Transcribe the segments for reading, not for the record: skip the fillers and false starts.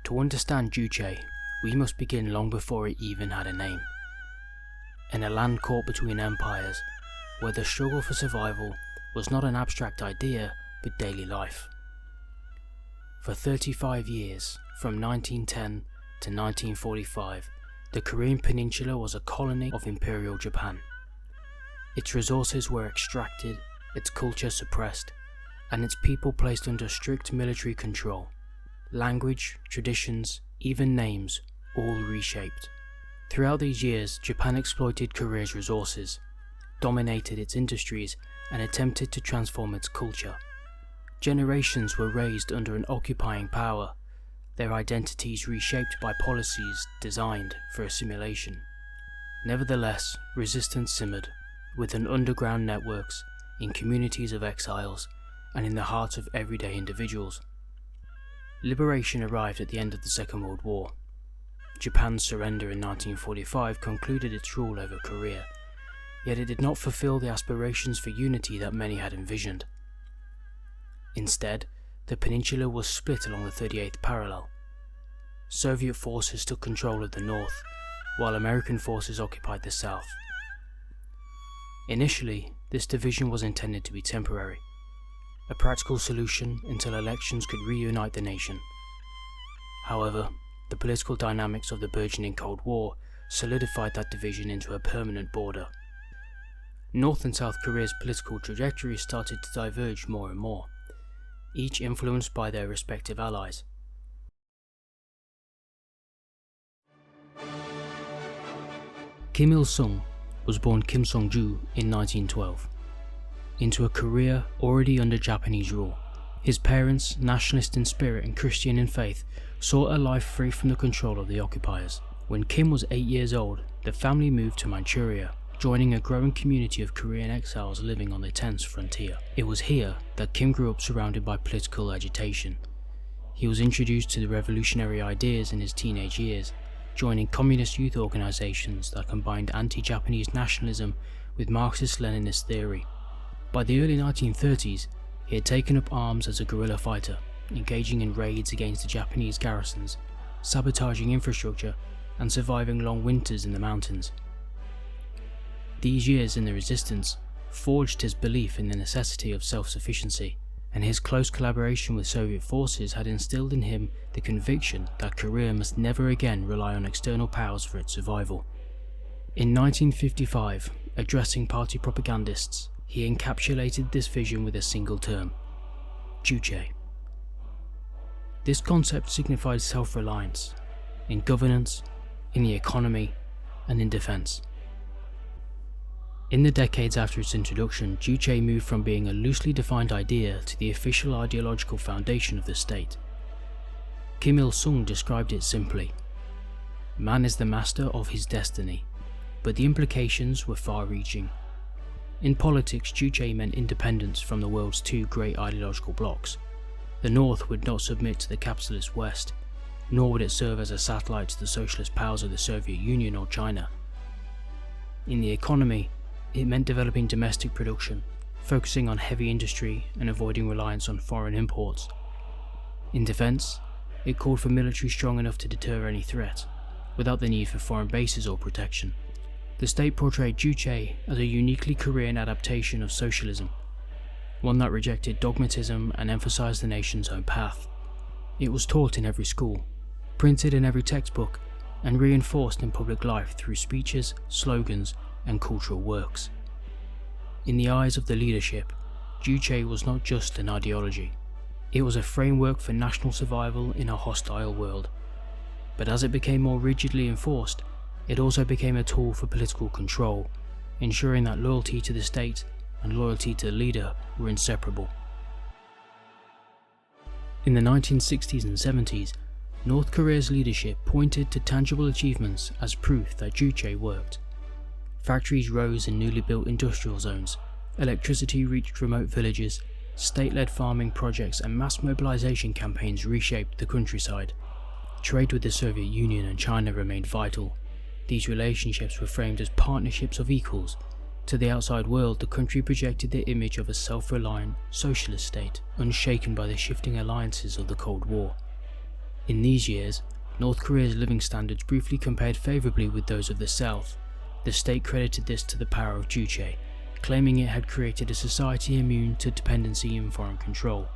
To understand Juche, we must begin long before it even had a name. In a land caught between empires, where the struggle for survival was not an abstract idea but daily life. For 35 years, from 1910 to 1945, the Korean peninsula was a colony of Imperial Japan. Its resources were extracted, its culture suppressed, and its people placed under strict military control. Language, traditions, even names, all reshaped. Throughout these years, Japan exploited Korea's resources, dominated its industries, and attempted to transform its culture. Generations were raised under an occupying power, their identities reshaped by policies designed for assimilation. Nevertheless, resistance simmered, within underground networks, in communities of exiles, and in the hearts of everyday individuals. Liberation arrived at the end of the Second World War. Japan's surrender in 1945 concluded its rule over Korea, yet it did not fulfill the aspirations for unity that many had envisioned. Instead, the peninsula was split along the 38th parallel. Soviet forces took control of the north, while American forces occupied the south. Initially, this division was intended to be temporary, a practical solution until elections could reunite the nation. However, the political dynamics of the burgeoning Cold War solidified that division into a permanent border. North and South Korea's political trajectories started to diverge more and more, each influenced by their respective allies. Kim Il-sung was born Kim Song-ju in 1912, into a Korea already under Japanese rule. His parents, nationalist in spirit and Christian in faith, sought a life free from the control of the occupiers. When Kim was 8 years old, the family moved to Manchuria, joining a growing community of Korean exiles living on the tense frontier. It was here that Kim grew up surrounded by political agitation. He was introduced to the revolutionary ideas in his teenage years, joining communist youth organizations that combined anti-Japanese nationalism with Marxist-Leninist theory. By the early 1930s, he had taken up arms as a guerrilla fighter, engaging in raids against the Japanese garrisons, sabotaging infrastructure, and surviving long winters in the mountains. These years in the resistance forged his belief in the necessity of self-sufficiency, and his close collaboration with Soviet forces had instilled in him the conviction that Korea must never again rely on external powers for its survival. In 1955, addressing party propagandists, he encapsulated this vision with a single term: Juche. This concept signifies self-reliance, in governance, in the economy, and in defense. In the decades after its introduction, Juche moved from being a loosely defined idea to the official ideological foundation of the state. Kim Il-sung described it simply: man is the master of his destiny, but the implications were far-reaching. In politics, Juche meant independence from the world's two great ideological blocs. The North would not submit to the capitalist West, nor would it serve as a satellite to the socialist powers of the Soviet Union or China. In the economy, it meant developing domestic production, focusing on heavy industry and avoiding reliance on foreign imports. In defense, it called for military strong enough to deter any threat, without the need for foreign bases or protection. The state portrayed Juche as a uniquely Korean adaptation of socialism, one that rejected dogmatism and emphasized the nation's own path. It was taught in every school, printed in every textbook, and reinforced in public life through speeches, slogans, and cultural works. In the eyes of the leadership, Juche was not just an ideology. It was a framework for national survival in a hostile world. But as it became more rigidly enforced, it also became a tool for political control, ensuring that loyalty to the state and loyalty to the leader were inseparable. In the 1960s and 70s, North Korea's leadership pointed to tangible achievements as proof that Juche worked. Factories rose in newly built industrial zones, electricity reached remote villages, state-led farming projects and mass mobilization campaigns reshaped the countryside. Trade with the Soviet Union and China remained vital. These relationships were framed as partnerships of equals. To the outside world, the country projected the image of a self-reliant, socialist state, unshaken by the shifting alliances of the Cold War. In these years, North Korea's living standards briefly compared favourably with those of the South. The state credited this to the power of Juche, claiming it had created a society immune to dependency and foreign control.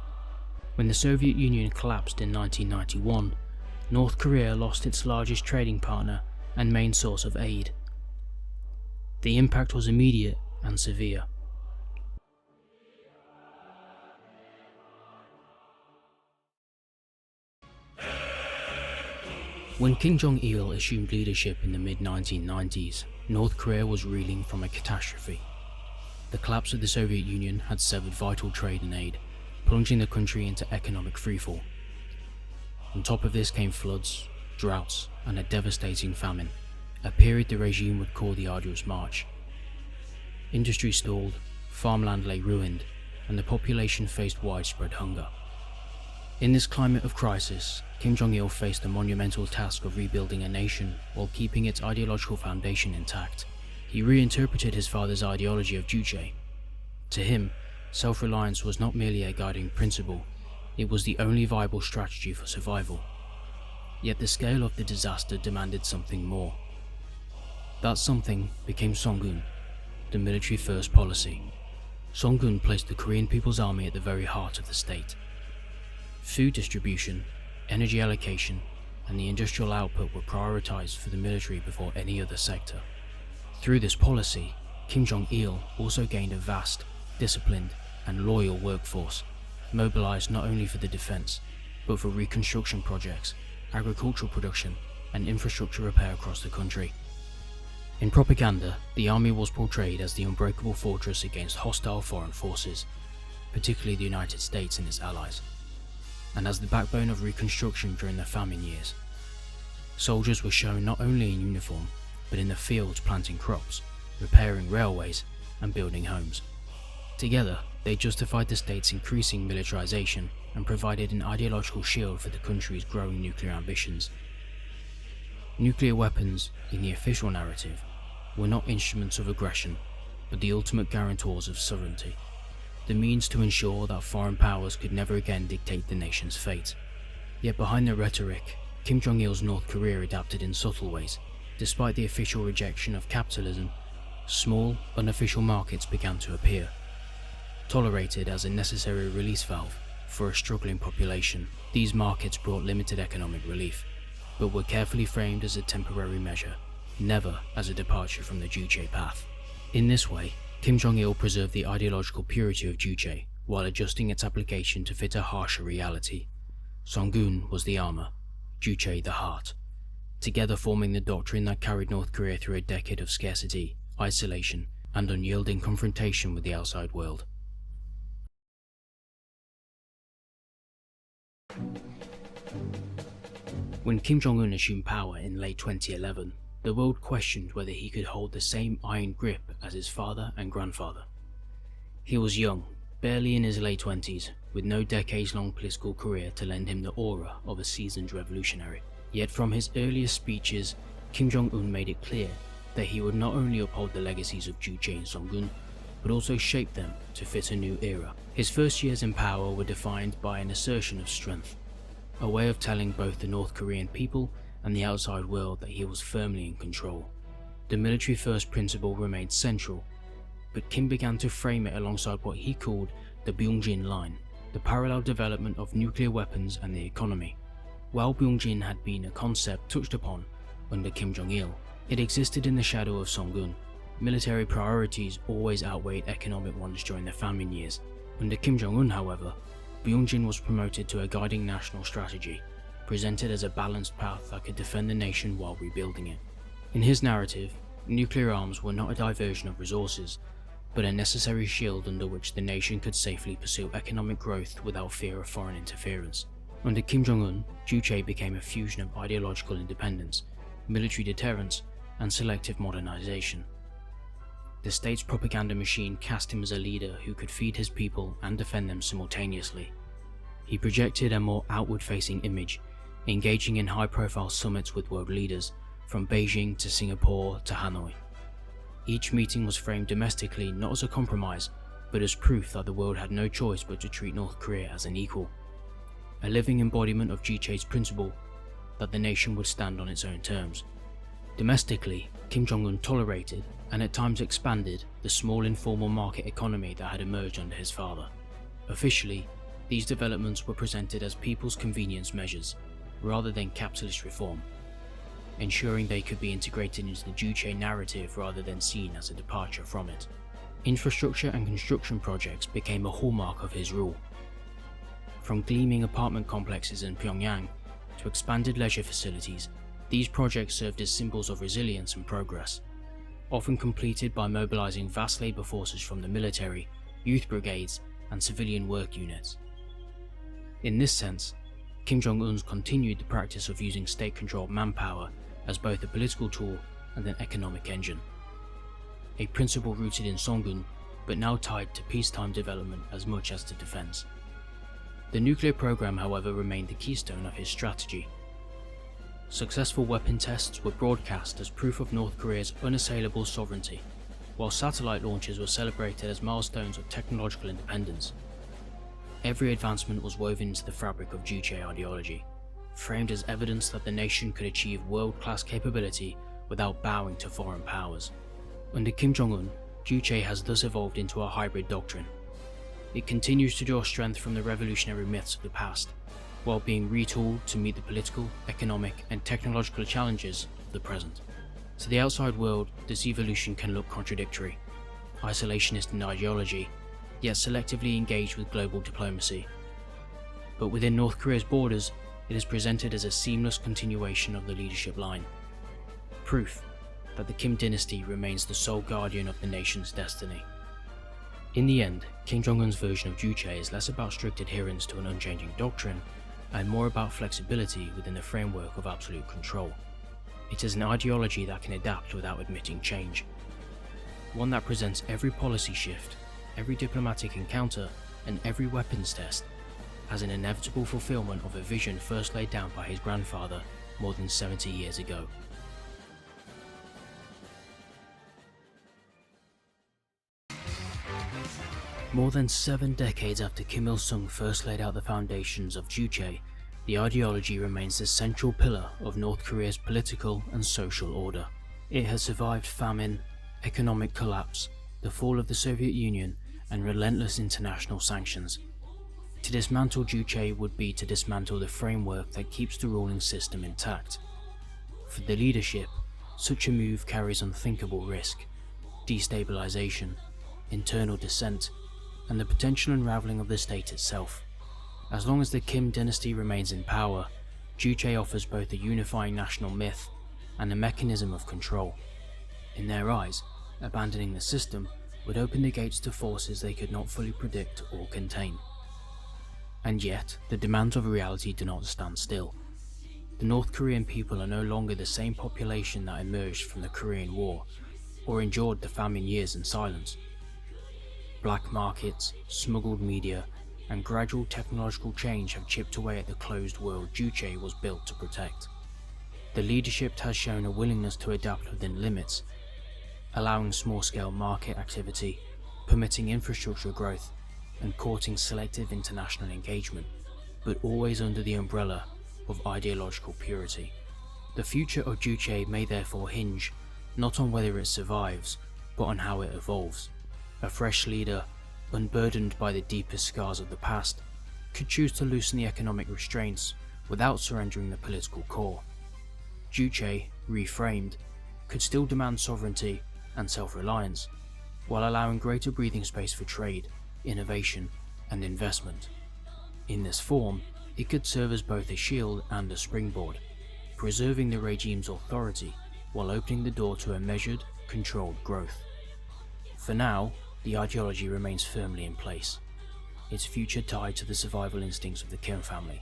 When the Soviet Union collapsed in 1991, North Korea lost its largest trading partner and main source of aid. The impact was immediate and severe. When Kim Jong Il assumed leadership in the mid-1990s, North Korea was reeling from a catastrophe. The collapse of the Soviet Union had severed vital trade and aid, plunging the country into economic freefall. On top of this came floods, droughts, and a devastating famine, a period the regime would call the arduous march. Industry stalled, farmland lay ruined, and the population faced widespread hunger. In this climate of crisis, Kim Jong-il faced the monumental task of rebuilding a nation while keeping its ideological foundation intact. He reinterpreted his father's ideology of Juche. To him, self-reliance was not merely a guiding principle, it was the only viable strategy for survival. Yet the scale of the disaster demanded something more. That something became SONGUN, the military-first policy. SONGUN placed the Korean People's Army at the very heart of the state. Food distribution, energy allocation, and the industrial output were prioritized for the military before any other sector. Through this policy, Kim Jong-il also gained a vast, disciplined, and loyal workforce, mobilized not only for the defense, but for reconstruction projects, agricultural production, and infrastructure repair across the country. In propaganda, the army was portrayed as the unbreakable fortress against hostile foreign forces, particularly the United States and its allies, and as the backbone of reconstruction during the famine years. Soldiers were shown not only in uniform, but in the fields planting crops, repairing railways, and building homes. Together, they justified the state's increasing militarization and provided an ideological shield for the country's growing nuclear ambitions. Nuclear weapons, in the official narrative, were not instruments of aggression, but the ultimate guarantors of sovereignty, the means to ensure that foreign powers could never again dictate the nation's fate. Yet behind the rhetoric, Kim Jong-il's North Korea adapted in subtle ways. Despite the official rejection of capitalism, small, unofficial markets began to appear. Tolerated as a necessary release valve for a struggling population, these markets brought limited economic relief, but were carefully framed as a temporary measure, never as a departure from the Juche path. In this way, Kim Jong-il preserved the ideological purity of Juche while adjusting its application to fit a harsher reality. SONGUN was the armor, Juche the heart, together forming the doctrine that carried North Korea through a decade of scarcity, isolation, and unyielding confrontation with the outside world. When Kim Jong Un assumed power in late 2011, the world questioned whether he could hold the same iron grip as his father and grandfather. He was young, barely in his late 20s, with no decades-long political career to lend him the aura of a seasoned revolutionary. Yet from his earliest speeches, Kim Jong-un made it clear that he would not only uphold the legacies of Juche and SONGUN, but also shape them to fit a new era. His first years in power were defined by an assertion of strength, a way of telling both the North Korean people and the outside world that he was firmly in control. The military-first principle remained central, but Kim began to frame it alongside what he called the Byungjin line, the parallel development of nuclear weapons and the economy. While Byungjin had been a concept touched upon under Kim Jong-il, it existed in the shadow of SONGUN. Military priorities always outweighed economic ones during the famine years. Under Kim Jong-un, however, Byungjin was promoted to a guiding national strategy, presented as a balanced path that could defend the nation while rebuilding it. In his narrative, nuclear arms were not a diversion of resources, but a necessary shield under which the nation could safely pursue economic growth without fear of foreign interference. Under Kim Jong-un, Juche became a fusion of ideological independence, military deterrence, and selective modernization. The state's propaganda machine cast him as a leader who could feed his people and defend them simultaneously. He projected a more outward-facing image, engaging in high-profile summits with world leaders, from Beijing to Singapore to Hanoi. Each meeting was framed domestically not as a compromise, but as proof that the world had no choice but to treat North Korea as an equal. a living embodiment of Juche's principle that the nation would stand on its own terms. Domestically, Kim Jong Un tolerated and at times expanded the small informal market economy that had emerged under his father. Officially, these developments were presented as people's convenience measures rather than capitalist reform, ensuring they could be integrated into the Juche narrative rather than seen as a departure from it. Infrastructure and construction projects became a hallmark of his rule. From gleaming apartment complexes in Pyongyang to expanded leisure facilities, these projects served as symbols of resilience and progress, often completed by mobilizing vast labor forces from the military, youth brigades, and civilian work units. In this sense, Kim Jong-un's continued the practice of using state-controlled manpower as both a political tool and an economic engine, a principle rooted in SONGUN but now tied to peacetime development as much as to defense. The nuclear program, however, remained the keystone of his strategy. Successful weapon tests were broadcast as proof of North Korea's unassailable sovereignty, while satellite launches were celebrated as milestones of technological independence. Every advancement was woven into the fabric of Juche ideology, framed as evidence that the nation could achieve world-class capability without bowing to foreign powers. Under Kim Jong-un, Juche has thus evolved into a hybrid doctrine. It continues to draw strength from the revolutionary myths of the past, while being retooled to meet the political, economic, and technological challenges of the present. To the outside world, this evolution can look contradictory, isolationist in ideology, yet selectively engaged with global diplomacy. But within North Korea's borders, it is presented as a seamless continuation of the leadership line. Proof that the Kim dynasty remains the sole guardian of the nation's destiny. In the end, Kim Jong-un's version of Juche is less about strict adherence to an unchanging doctrine and more about flexibility within the framework of absolute control. It is an ideology that can adapt without admitting change. One that presents every policy shift, every diplomatic encounter, and every weapons test as an inevitable fulfillment of a vision first laid down by his grandfather more than 70 years ago. More than 7 decades after Kim Il-sung first laid out the foundations of Juche, the ideology remains the central pillar of North Korea's political and social order. It has survived famine, economic collapse, the fall of the Soviet Union, and relentless international sanctions. To dismantle Juche would be to dismantle the framework that keeps the ruling system intact. For the leadership, such a move carries unthinkable risk, destabilization, internal dissent, and the potential unraveling of the state itself. As long as the Kim dynasty remains in power, Juche offers both a unifying national myth and a mechanism of control. In their eyes, abandoning the system would open the gates to forces they could not fully predict or contain. And yet, the demands of reality do not stand still. The North Korean people are no longer the same population that emerged from the Korean War or endured the famine years in silence. Black markets, smuggled media, and gradual technological change have chipped away at the closed world Juche was built to protect. The leadership has shown a willingness to adapt within limits, allowing small-scale market activity, permitting infrastructure growth, and courting selective international engagement, but always under the umbrella of ideological purity. The future of Juche may therefore hinge not on whether it survives, but on how it evolves. A fresh leader, unburdened by the deepest scars of the past, could choose to loosen the economic restraints without surrendering the political core. Juche, reframed, could still demand sovereignty and self-reliance, while allowing greater breathing space for trade, innovation, and investment. In this form, it could serve as both a shield and a springboard, preserving the regime's authority while opening the door to a measured, controlled growth. For now, the ideology remains firmly in place, its future tied to the survival instincts of the Kim family.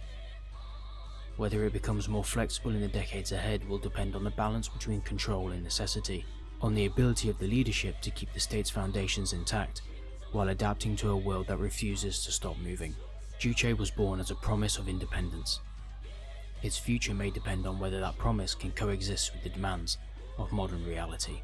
Whether it becomes more flexible in the decades ahead will depend on the balance between control and necessity, on the ability of the leadership to keep the state's foundations intact, while adapting to a world that refuses to stop moving. Juche was born as a promise of independence. Its future may depend on whether that promise can coexist with the demands of modern reality.